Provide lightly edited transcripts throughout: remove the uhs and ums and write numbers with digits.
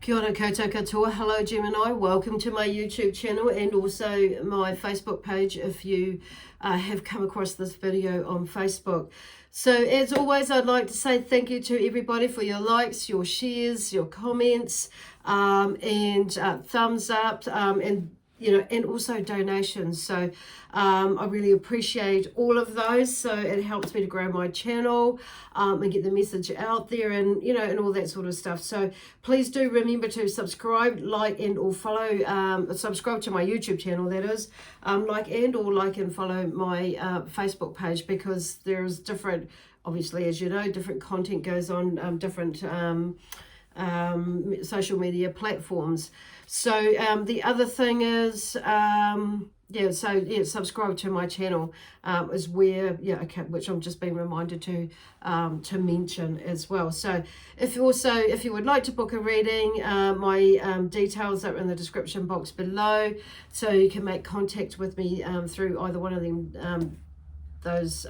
Kia ora koutou katoa. Hello Gemini, welcome to my YouTube channel and also my Facebook page if you have come across this video on Facebook. So as always, I'd like to say thank you to everybody for your likes, your shares, your comments, and thumbs up, and also donations. So I really appreciate all of those. So it helps me to grow my channel and get the message out there, and and all that sort of stuff. So please do remember to subscribe, like, and or follow. Subscribe to my YouTube channel, that is. Like and follow my Facebook page, because there's different, obviously, as you know, different content goes on different social media platforms. So the other thing is subscribe to my channel is where which I'm just being reminded to mention as well. So if you would like to book a reading, my details are in the description box below, so you can make contact with me through either one of them, those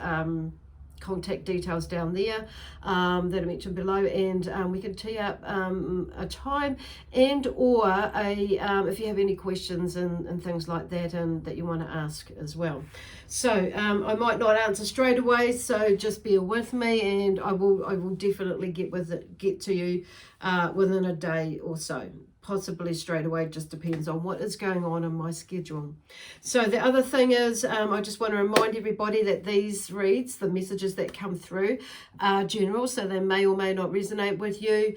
contact details down there that I mentioned below, and we can tee up a time and or if you have any questions and things like that and that you want to ask as well. So I might not answer straight away, so just bear with me, and I will definitely get to you within a day or so. Possibly straight away, just depends on what is going on in my schedule. So the other thing is, I just want to remind everybody that these reads, the messages that come through, are general, so they may or may not resonate with you.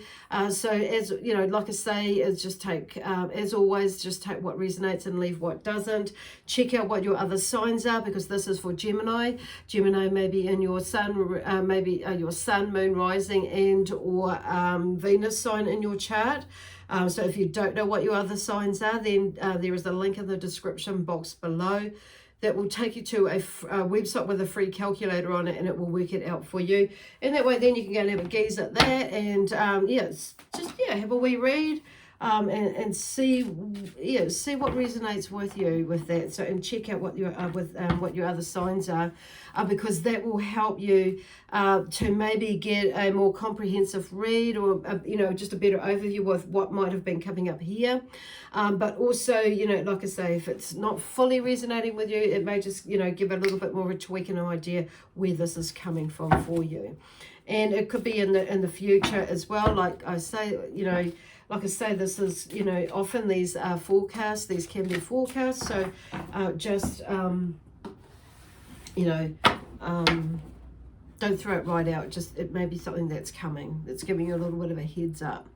So as you know, like I say, is just take, as always, just take what resonates and leave what doesn't. Check out what your other signs are, because this is for Gemini. Gemini may be in your sun, maybe your sun, moon, rising, and or Venus sign in your chart. So if you don't know what your other signs are, then there is a link in the description box below that will take you to a website with a free calculator on it, and it will work it out for you. And that way then you can go and have a gaze at that, and have a wee read. And see what resonates with you with that. So, and check out what your what your other signs are, because that will help you to maybe get a more comprehensive read, or just a better overview of what might have been coming up here. But also, like I say, if it's not fully resonating with you, it may just give a little bit more of a tweak and an idea where this is coming from for you. And it could be in the future as well. Like I say, like I say, this is, often these are forecasts. These can be forecasts. So don't throw it right out. Just, it may be something that's coming, that's giving you a little bit of a heads up.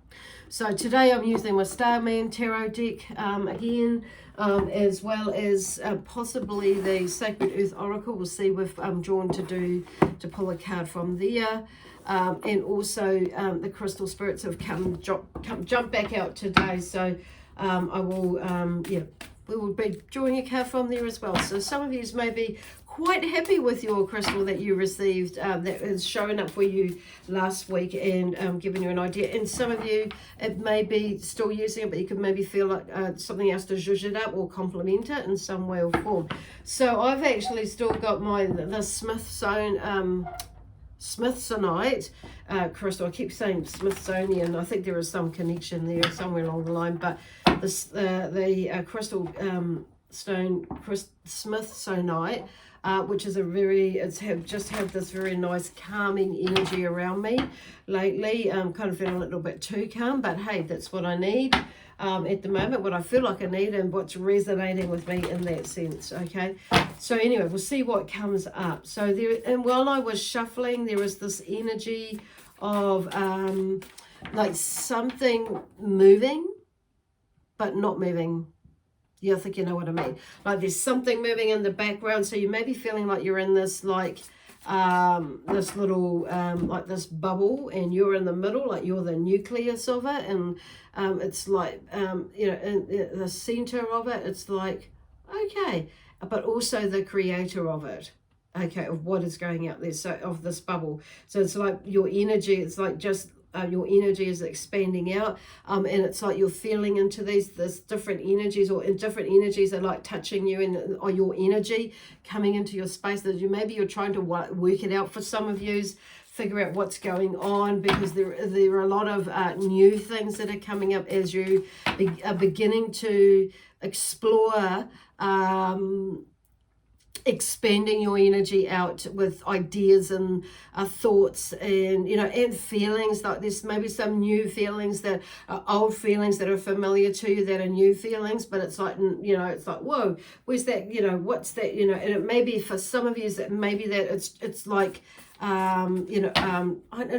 So today I'm using my Starman Tarot deck again, as well as possibly the Sacred Earth Oracle. We'll see if I'm drawn to pull a card from there. And also the crystal spirits have come jump back out today, so I will we will be drawing a card from there as well. So some of you may be quite happy with your crystal that you received, that is showing up for you last week and giving you an idea. And some of you, it may be still using it, but you could maybe feel like something else to zhuzh it up or complement it in some way or form. So I've actually still got the Smithsonite crystal. I keep saying Smithsonian. I think there is some connection there somewhere along the line, but the crystal stone Smithsonite, which is just had this very nice calming energy around me lately. Kind of feeling a little bit too calm, but hey, that's what I need at the moment, what I feel like I need, and what's resonating with me in that sense. Okay, so anyway, we'll see what comes up. So there, and while I was shuffling, there was this energy of like something moving but not moving. Yeah, I think you know what I mean. Like there's something moving in the background, so you may be feeling like you're in this this little like this bubble, and you're in the middle, like you're the nucleus of it, and it's like in the center of it, it's like, okay, but also the creator of it, okay, of what is going out there, so of this bubble. So it's like your energy, it's like just your energy is expanding out, and it's like you're feeling into this different energies, or in different energies are like touching you, and or your energy coming into your space that maybe you're trying to work it out. For some of you, figure out what's going on, because there are a lot of new things that are coming up as you are beginning to explore expanding your energy out with ideas and thoughts, and and feelings. Like there's maybe some new feelings that are old feelings that are familiar to you that are new feelings, but it's like, it's like, whoa, where's that, what's that, and it may be for some of you that maybe that it's like in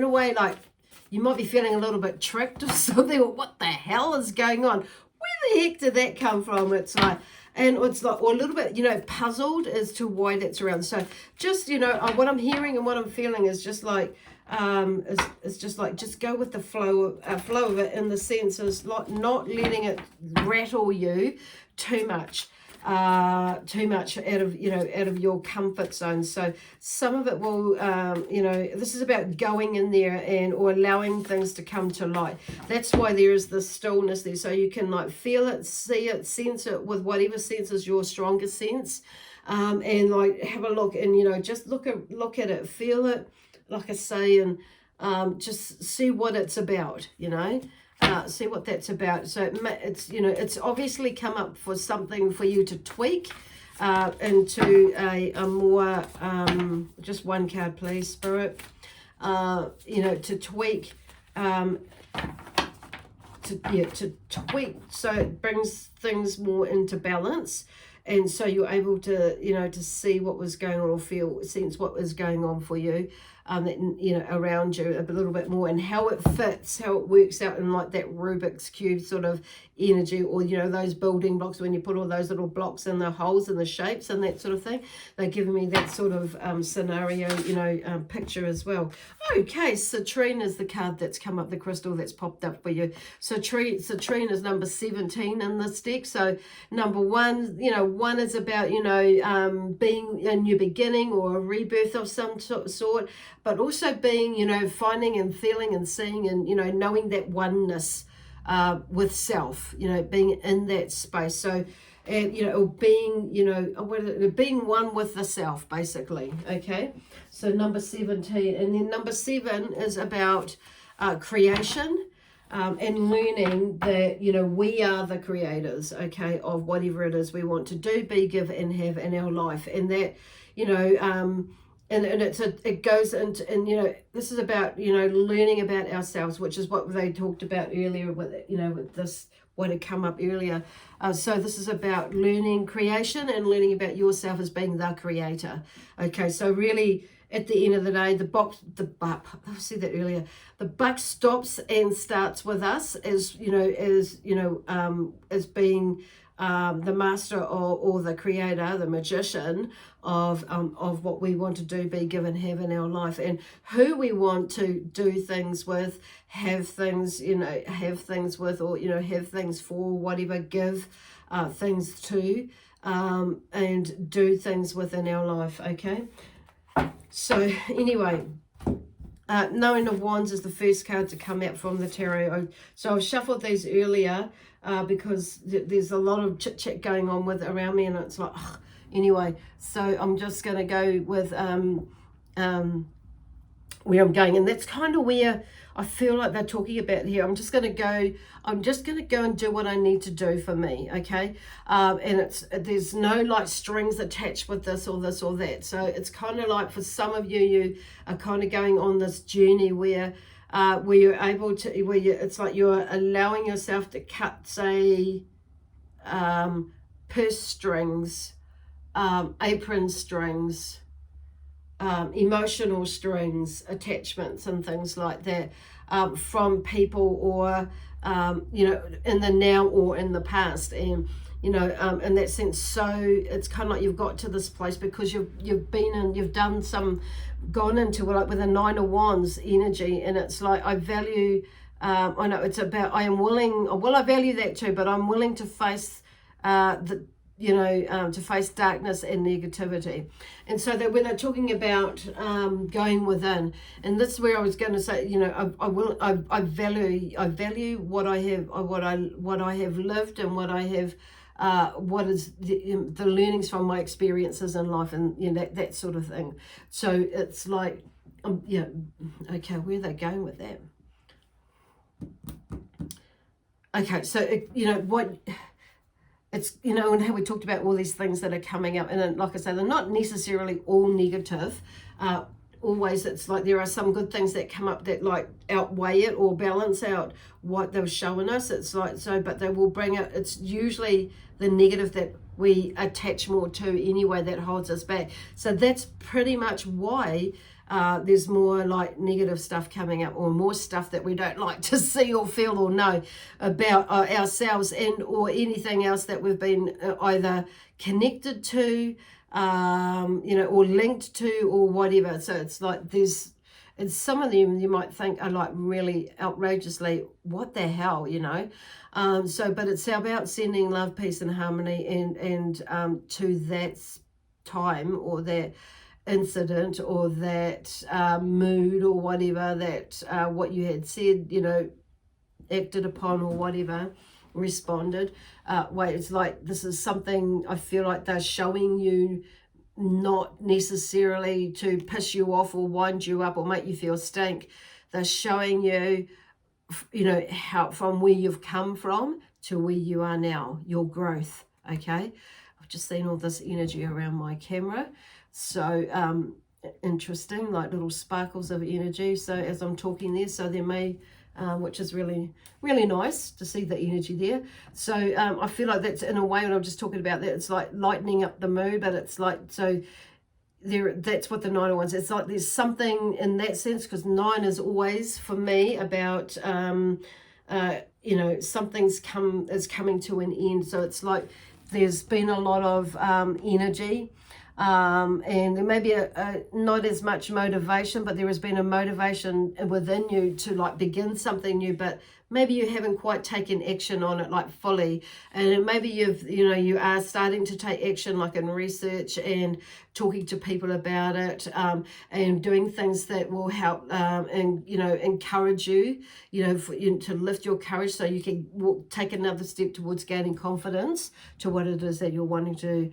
a way, like you might be feeling a little bit tricked or something, or what the hell is going on, where the heck did that come from? It's like, and it's like, or a little bit, puzzled as to why that's around. So just, what I'm hearing and what I'm feeling is just like, it's just like, just go with the flow of it, in the sense is like not letting it rattle you too much out of your comfort zone. So some of it will, this is about going in there or allowing things to come to light. That's why there is this stillness there, so you can like feel it, see it, sense it with whatever sense is your strongest sense, and like have a look and just look at it, feel it, like I say, and just see what it's about, see what that's about. So it's it's obviously come up for something for you to tweak into a more just one card please, Spirit, to tweak to tweak so it brings things more into balance, and so you're able to to see what was going on, or sense what was going on for you, around you a little bit more, and how it fits, how it works out in like that Rubik's Cube sort of energy, or those building blocks, when you put all those little blocks in the holes and the shapes and that sort of thing. They're giving me that sort of scenario, picture as well. Okay, Citrine is the card that's come up, the crystal that's popped up for you. So Citrine is number 17 in this deck. So number one, one is about being a new beginning or a rebirth of some sort, but also being finding and feeling and seeing and knowing that oneness with self, being in that space. So or being being one with the self, basically. Okay, so number 17, and then number 7 is about creation, and learning that we are the creators, okay, of whatever it is we want to do, be, give, and have in our life. And that and it goes into, and this is about learning about ourselves, which is what they talked about earlier with with this, what had come up earlier. So this is about learning creation and learning about yourself as being the creator. Okay, so really at the end of the day, I said that earlier, the buck stops and starts with us as as being the master or the creator, the magician of what we want to do, be, give, and have in our life, and who we want to do things with, have things with, or have things for, whatever, give things to, and do things within our life. Okay, so anyway, Nine of Wands is the first card to come out from the tarot. So I've shuffled these earlier because there's a lot of chit chat going on around me, and it's like, ugh. Anyway, so I'm just going to go with where I'm going, and that's kind of where I feel like they're talking about here. I'm just going to go and do what I need to do for me, okay? And there's no like strings attached with this or that. So it's kind of like, for some of you, you are kind of going on this journey where you're able to, it's like you're allowing yourself to cut, say, purse strings, apron strings, emotional strings, attachments and things like that, from people, or in the now or in the past, and in that sense. So it's kind of like you've got to this place because you've gone into like with a Nine of Wands energy, and it's like, I value, I know it's about, I value that too, but I'm willing to face to face darkness and negativity. And so that when they're talking about going within, and this is where I was going to say, I value what I have, what I have lived, and what I have, what is the learnings from my experiences in life, and that sort of thing. So it's like, yeah, okay, where are they going with that? Okay, so, you know, what... It's, you know, and how we talked about all these things that are coming up. And then, like I say, they're not necessarily all negative. Always, it's like there are some good things that come up that like outweigh it or balance out what they're showing us. It's like, so, but they will bring it. It's usually the negative that we attach more to anyway that holds us back. So that's pretty much why there's more like negative stuff coming up, or more stuff that we don't like to see or feel or know about ourselves, and or anything else that we've been either connected to, you know, or linked to, or whatever. So it's like there's, and some of them you might think are like really outrageously, what the hell, you know. So, but it's about sending love, peace, and harmony, and to that time or that incident or that mood or whatever, that what you had said, you know, acted upon or whatever, responded. Wait, it's like this is something I feel like they're showing you, not necessarily to piss you off or wind you up or make you feel stink. They're showing you, you know, how from where you've come from to where you are now, your growth. Okay, I've just seen all this energy around my camera. So interesting, like little sparkles of energy. So as I'm talking there, so there may, which is really, really nice to see the energy there. So I feel like that's in a way, when I'm just talking about that, it's like lightening up the mood, but it's like, so there, that's what the 9 of Wands, it's like there's something in that sense, because 9 is always for me about, you know, something's coming to an end. So it's like there's been a lot of energy. And there may be not as much motivation, but there has been a motivation within you to like begin something new, but maybe you haven't quite taken action on it like fully. And maybe you are starting to take action, like in research and talking to people about it, and doing things that will help and, you know, encourage you, you know, to lift your courage so you can take another step towards gaining confidence to what it is that you're wanting to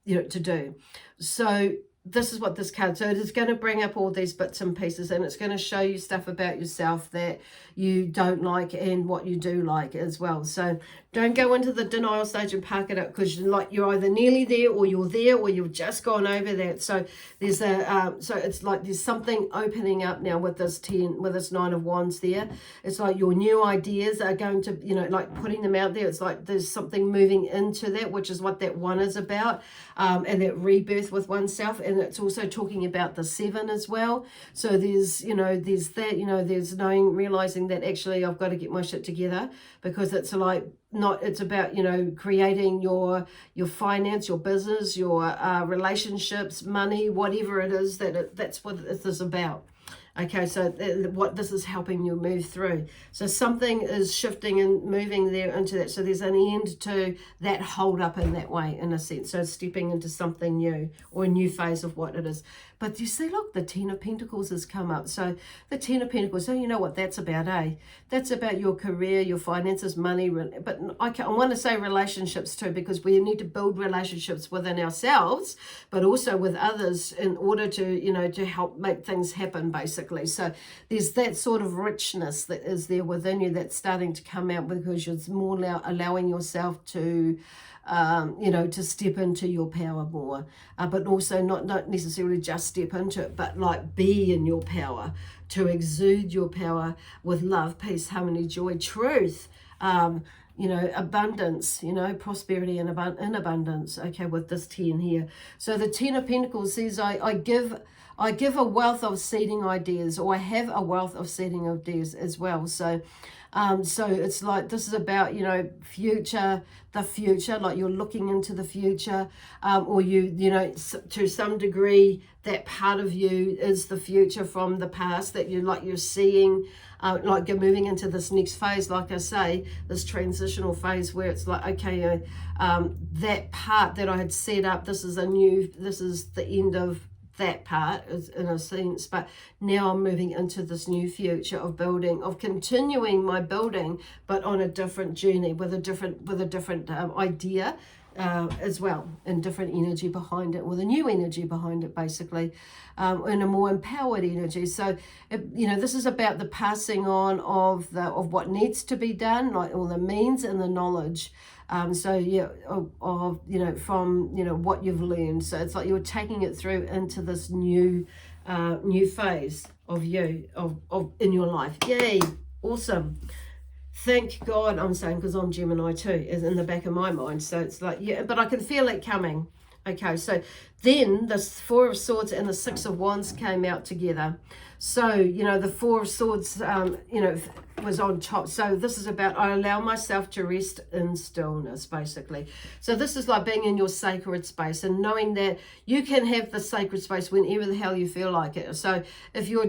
you know, to do. So this is what this card, so it is going to bring up all these bits and pieces, and it's going to show you stuff about yourself that you don't like and what you do like as well. So don't go into the denial stage and park it up, because you're either nearly there, or you're there, or you've just gone over that. So there's a so it's like there's something opening up now with this 10, with this 9 of Wands there. It's like your new ideas are going to, you know, like putting them out there. It's like there's something moving into that, which is what that 1 is about, and that rebirth with oneself. And it's also talking about the 7 as well. So there's, you know, there's that, you know, there's realizing that actually I've got to get my shit together, because it's like it's about, you know, creating your finance, your business, your relationships, money, whatever it is, that's what this is about. Okay, so what this is helping you move through. So something is shifting and moving there into that. So there's an end to that hold up in that way, in a sense. So stepping into something new, or a new phase of what it is. But you see, look, the 10 of Pentacles has come up. So the 10 of Pentacles, so you know what that's about, eh? That's about your career, your finances, money. But I want to say relationships too, because we need to build relationships within ourselves, but also with others, in order to, you know, to help make things happen, basically. So there's that sort of richness that is there within you that's starting to come out, because you're more allowing yourself to, you know, to step into your power more, but also not necessarily just step into it, but like be in your power, to exude your power with love, peace, harmony, joy, truth, you know, abundance, you know, prosperity and in abundance. Okay, with this 10 here. So the 10 of Pentacles says, I give a wealth of seeding ideas, or I have a wealth of seeding ideas as well. So so it's like, this is about, you know, the future, like you're looking into the future, or you know, to some degree, that part of you is the future from the past, that you're seeing, like you're moving into this next phase, like I say, this transitional phase where it's like, okay, that part that I had set up, this is the end of that part, is in a sense, but now I'm moving into this new future of building, of continuing my building, but on a different journey, with a different idea, as well, and different energy behind it, or the new energy behind it, basically, and a more empowered energy. So, this is about the passing on of what needs to be done, like all the means and the knowledge. So yeah, from what you've learned. So it's like you're taking it through into this new phase of in your life. Yay, awesome. Thank God, I'm saying, because I'm Gemini too, is in the back of my mind. So it's like, yeah, but I can feel it coming. Okay, so then the Four of Swords and the Six of Wands came out together. So, the Four of Swords, was on top. So this is about, I allow myself to rest in stillness, basically. So this is like being in your sacred space and knowing that you can have the sacred space whenever the hell you feel like it. So if you're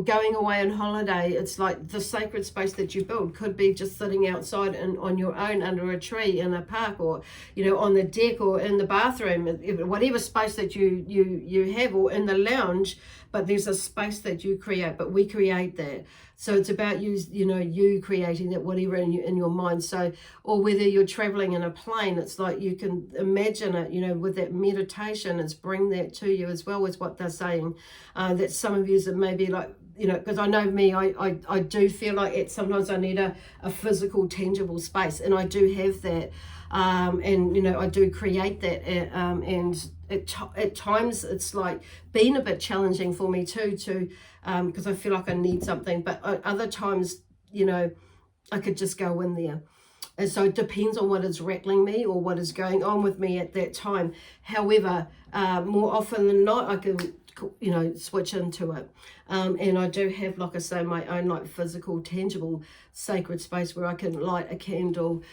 going away on holiday, it's like the sacred space that you build could be just sitting outside and on your own under a tree in a park, or on the deck, or in the bathroom, whatever space that you have, or in the lounge. But there's a space that you create, but we create that. So it's about you creating that, whatever in your mind. So, or whether you're traveling in a plane, it's like you can imagine it, with that meditation, it's bring that to you as well, as what they're saying. That some of you that maybe like, because I know me, I do feel like sometimes I need a physical, tangible space, and I do have that. And I do create that, and at times it's like been a bit challenging for me too, because I feel like I need something, but other times I could just go in there. And so it depends on what is rattling me or what is going on with me at that time. However, more often than not, I can switch into it, and I do have, like I say, my own like physical, tangible, sacred space where I can light a candle,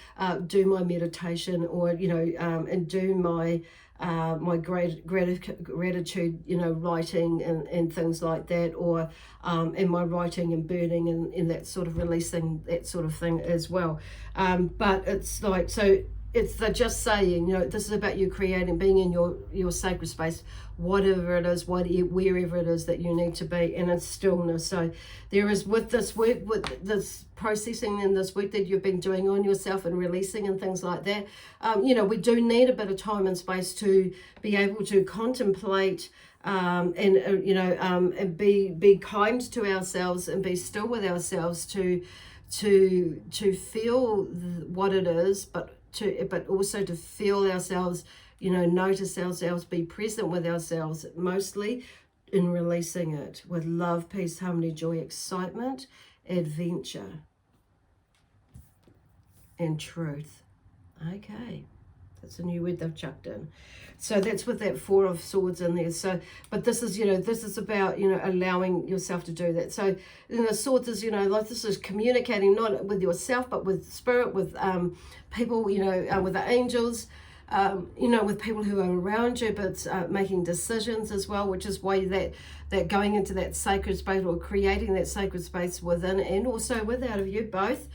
do my meditation, or and do my gratitude, writing and things like that, or and my writing and burning and that sort of releasing, that sort of thing as well. But it's like, so it's just saying, this is about you creating, being in your sacred space, whatever it is, wherever it is that you need to be, and it's stillness. So there is, with this work, with this processing and this work that you've been doing on yourself and releasing and things like that, we do need a bit of time and space to be able to contemplate, and be kind to ourselves and be still with ourselves to feel what it is, but also to feel ourselves, notice ourselves, be present with ourselves, mostly in releasing it with love, peace, harmony, joy, excitement, adventure, and truth. Okay, that's a new word they've chucked in. So that's with that Four of Swords in there. So, but this is, this is about, allowing yourself to do that. So, the Swords is, like, this is communicating not with yourself, but with spirit, with people, with the angels, with people who are around you, but making decisions as well, which is why that going into that sacred space, or creating that sacred space within and also without of you both,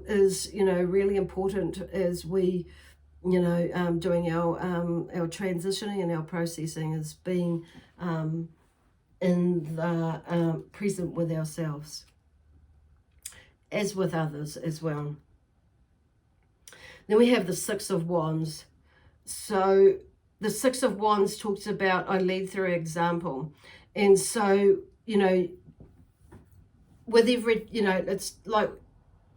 is, really important as we, doing our transitioning and our processing, is being in the present with ourselves, as with others as well. Then we have the Six of Wands. So the Six of Wands talks about, I lead through example. And so, with every, it's like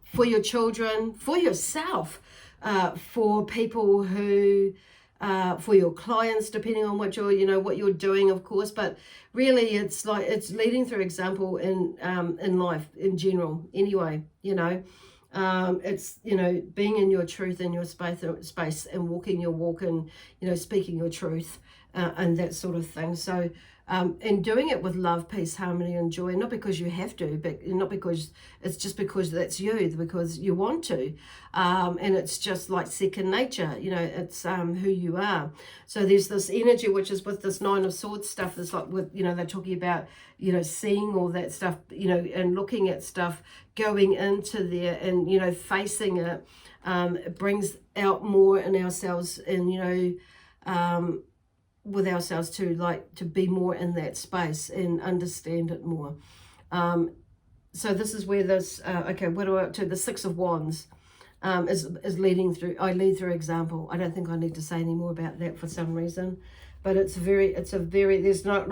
for your children, for yourself, for people who, for your clients, depending on what you're doing, of course, but really it's like, it's leading through example in life in general anyway, it's, being in your truth, in your space and walking your walk, and, speaking your truth, and that sort of thing. So, and doing it with love, peace, harmony, and joy, not because you have to, but not because it's just because that's you, because you want to, and it's just like second nature, it's who you are. So there's this energy which is with this Nine of Swords stuff, that's like with, they're talking about, seeing all that stuff, and looking at stuff, going into there and, facing it, it brings out more in ourselves, and, with ourselves to be more in that space and understand it more. So this is where this, okay, what are we up to? The Six of Wands. is leading through. I lead through example. I don't think I need to say any more about that for some reason. But it's not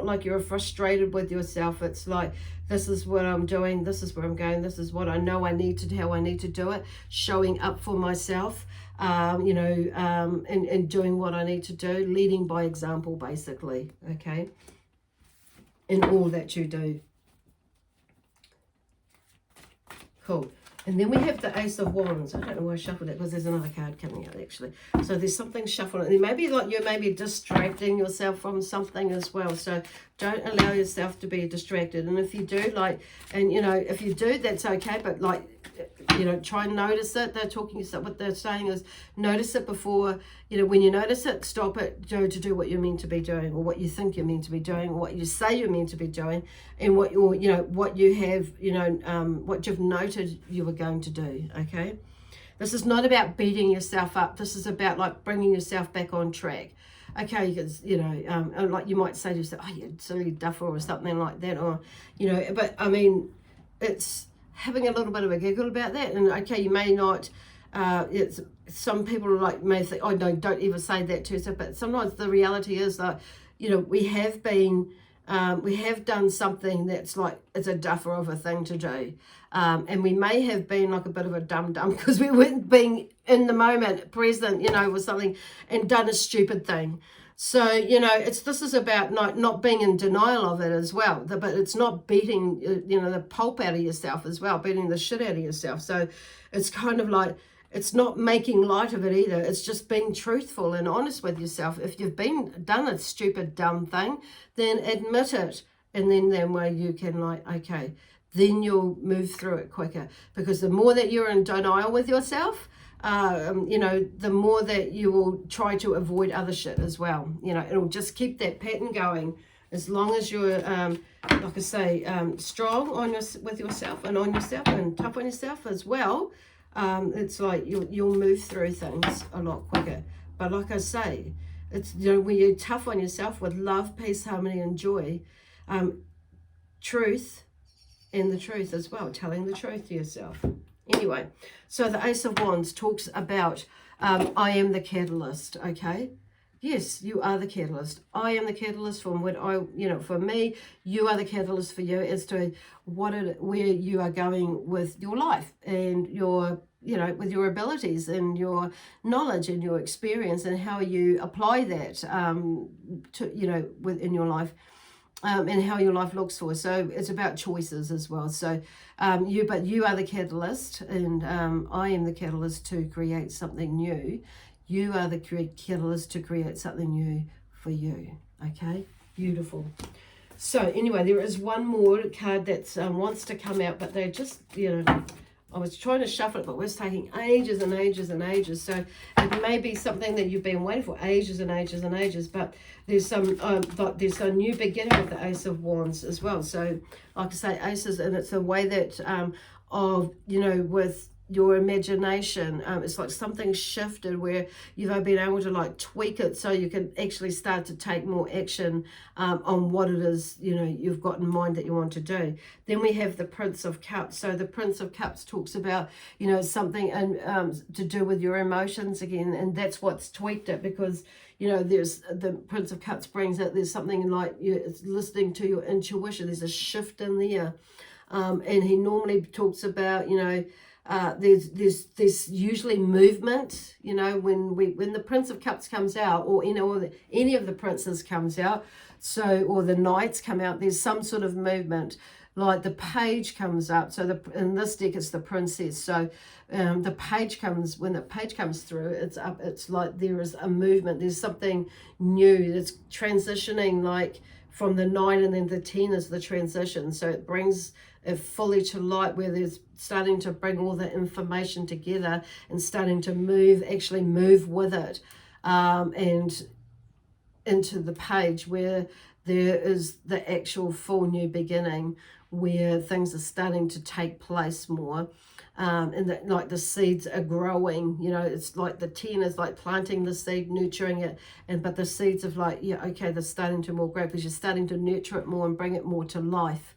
like you're frustrated with yourself. It's like, this is what I'm doing, this is where I'm going, this is what I know I need to do, how I need to do it, showing up for myself, and doing what I need to do, leading by example, basically, okay, in all that you do. Cool. And then we have the Ace of Wands. I don't know why I shuffled it, because there's another card coming out, actually. So there's something shuffling. And maybe like you're maybe distracting yourself from something as well. So don't allow yourself to be distracted. And if you do, like, and, if you do, that's okay. But, like, try and notice it. They're talking, what they're saying is notice it before, when you notice it, stop it, to do what you're meant to be doing, or what you think you're meant to be doing, or what you say you're meant to be doing, and what you have, what you've noted you were going to do, okay? This is not about beating yourself up. This is about, like, bringing yourself back on track. Okay, because, like you might say to yourself, oh, you silly duffer, or something like that, or, but, I mean, it's having a little bit of a giggle about that. And okay, you may not, it's some people like may think, oh no, don't ever say that to yourself, but sometimes the reality is that, we have done something that's like, it's a duffer of a thing to do, and we may have been like a bit of a dum-dum because we weren't being in the moment present, with something, and done a stupid thing. So, this is about not being in denial of it as well, but it's not beating, the pulp out of yourself as well, beating the shit out of yourself. So it's kind of like, it's not making light of it either. It's just being truthful and honest with yourself. If you've done a stupid, dumb thing, then admit it. And then that way you can, like, okay, then you'll move through it quicker. Because the more that you're in denial with yourself, the more that you will try to avoid other shit as well. It'll just keep that pattern going as long as you're, like I say, strong with yourself and on yourself, and tough on yourself as well. It's like you'll move through things a lot quicker. But like I say, it's, when you're tough on yourself with love, peace, harmony, and joy, truth, and the truth as well, telling the truth to yourself. Anyway, so the Ace of Wands talks about, I am the catalyst, okay? Yes, you are the catalyst. I am the catalyst for for me. You are the catalyst for you as to where you are going with your life and your, with your abilities and your knowledge and your experience, and how you apply that, to, within your life. And how your life looks for. So it's about choices as well. So you are the catalyst, and I am the catalyst to create something new. You are the catalyst to create something new for you. Okay, beautiful. So anyway, there is one more card that wants to come out, but they just, I was trying to shuffle it, but it was taking ages and ages and ages. So it may be something that you've been waiting for ages and ages and ages, but there's there's a new beginning with the Ace of Wands as well. So like I say, aces, and it's a way that with your imagination, it's like something shifted where you've been able to like tweak it so you can actually start to take more action on what it is you've got in mind that you want to do. Then we have the Prince of Cups. So the Prince of Cups talks about something to do with your emotions again, and that's what's tweaked it, because there's the Prince of Cups brings out, there's something like it's listening to your intuition. There's a shift in there, and he normally talks about there's usually movement, when the Prince of Cups comes out, or any of the princes comes out, or the knights come out, there's some sort of movement. Like the page comes up, so in this deck it's the princess. So the page comes, when the page comes through, it's up. It's like there is a movement. There's something new that's transitioning, like from the 9 and then the 10 is the transition. So it brings it fully to light, where there's starting to bring all the information together and starting to actually move with it, and into the page where there is the actual full new beginning, where things are starting to take place more, and that, like, the seeds are growing. It's like the 10 is like planting the seed, nurturing it, but the seeds of they're starting to more grow because you're starting to nurture it more and bring it more to life.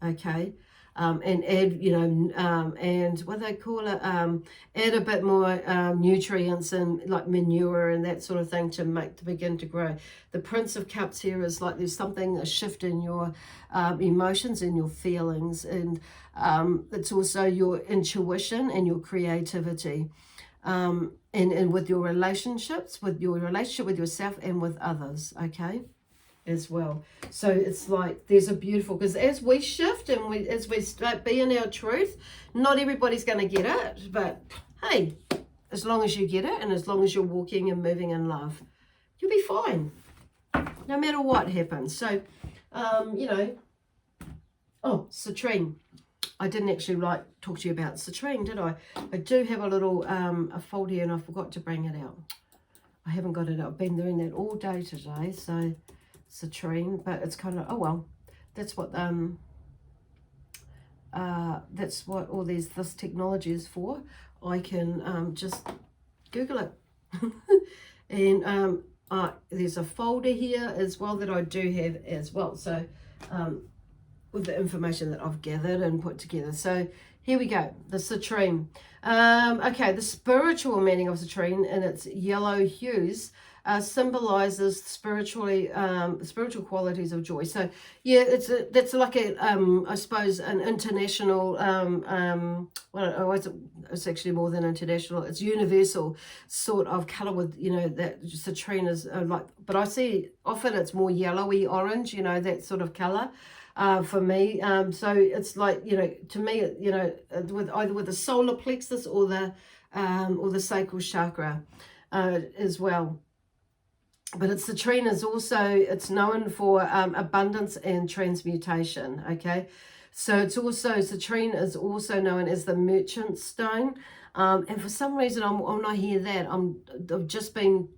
Okay, and add, you know, and what they call it, add a bit more nutrients and like manure and that sort of thing to begin to grow. The Prince of Cups here is like there's something, a shift in your emotions and your feelings, and it's also your intuition and your creativity. And with your relationships, with your relationship with yourself and with others, okay, as well. So it's like there's a beautiful, because as we shift and as we start being our truth, not everybody's going to get it, but hey, as long as you get it and as long as you're walking and moving in love, you'll be fine, no matter what happens. So, you know, oh, Citrine. I didn't actually talk to you about Citrine, did I? I do have a little a folder here and I forgot to bring it out. I haven't got it out. I've been doing that all day today, so Citrine, but it's kind of, oh well, that's what all this technology is for. I can just Google it. And there's a folder here as well that I do have as well. So with the information that I've gathered and put together. So here we go, the Citrine. Okay, the spiritual meaning of Citrine in its yellow hues symbolizes spiritual qualities of joy. So yeah, that's like a I suppose an international well, it's actually more than international, it's universal sort of color with, you know, that Citrine is like, but I see often it's more yellowy orange, you know, that sort of color. For me, so it's like, you know, to me, you know, with either with the solar plexus or the sacral chakra as well. But it's Citrine is also, it's known for abundance and transmutation. Okay, so it's also, Citrine is also known as the merchant stone, and for some reason when I hear that, I've just been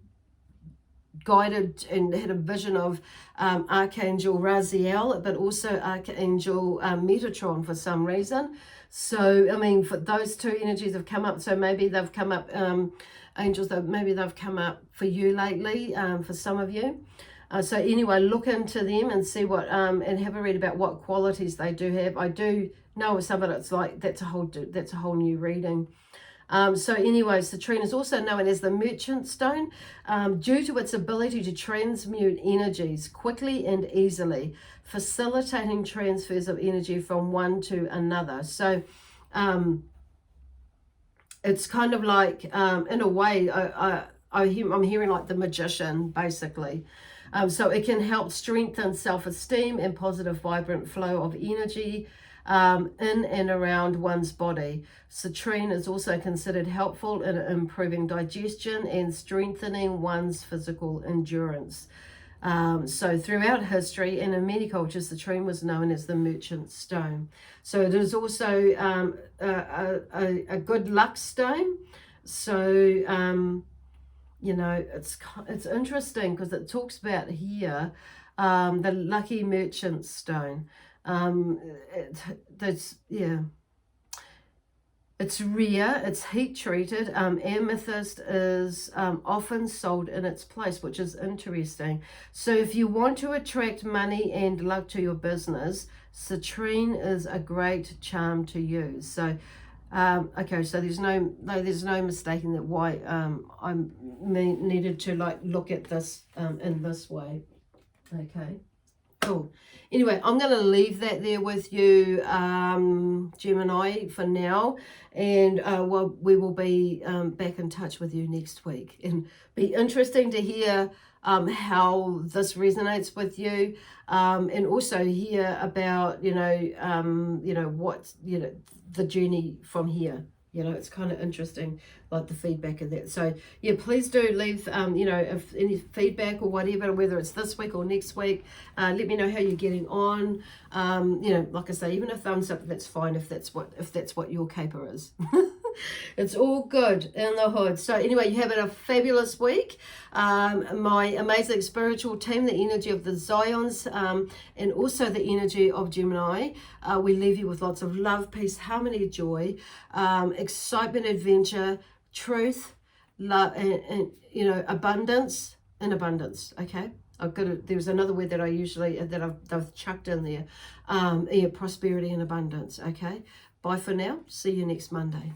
guided and had a vision of Archangel Raziel, but also Archangel Metatron for some reason. So I mean, for those two energies have come up, so maybe they've come up, angels, maybe they've come up for you lately, for some of you. So anyway, look into them and see what and have a read about what qualities they do have. I do know some of it's like that's a whole new reading. So anyway, Citrine is also known as the merchant stone due to its ability to transmute energies quickly and easily, facilitating transfers of energy from one to another. So it's kind of like, in a way, I'm hearing like the magician, basically. So it can help strengthen self-esteem and positive, vibrant flow of energy in and around one's body. Citrine is also considered helpful in improving digestion and strengthening one's physical endurance. So throughout history and in many cultures, Citrine was known as the merchant stone. So it is also a good luck stone. So you know, it's interesting because it talks about here the lucky merchant stone. It's rare, it's heat treated. Amethyst is often sold in its place, which is interesting. So if you want to attract money and luck to your business, Citrine is a great charm to use. So okay, so there's no mistaking that why I needed to like look at this in this way. Okay, cool. Anyway, I'm going to leave that there with you, Gemini, for now. And well, we will be back in touch with you next week. And be interesting to hear how this resonates with you, and also hear about, you know, what's, you know, the journey from here. You know, it's kind of interesting, like the feedback of that. So yeah, please do leave, you know, if any feedback or whatever, whether it's this week or next week. Let me know how you're getting on. You know, like I say, even a thumbs up, that's fine if that's what your caper is. It's all good in the hood. So anyway, you have a fabulous week. My amazing spiritual team, the energy of the Zions, and also the energy of Gemini. We leave you with lots of love, peace, harmony, joy, excitement, adventure, truth, love, and you know, abundance, in abundance. Okay, there was another word that I usually I've chucked in there. Yeah, prosperity and abundance. Okay, bye for now. See you next Monday.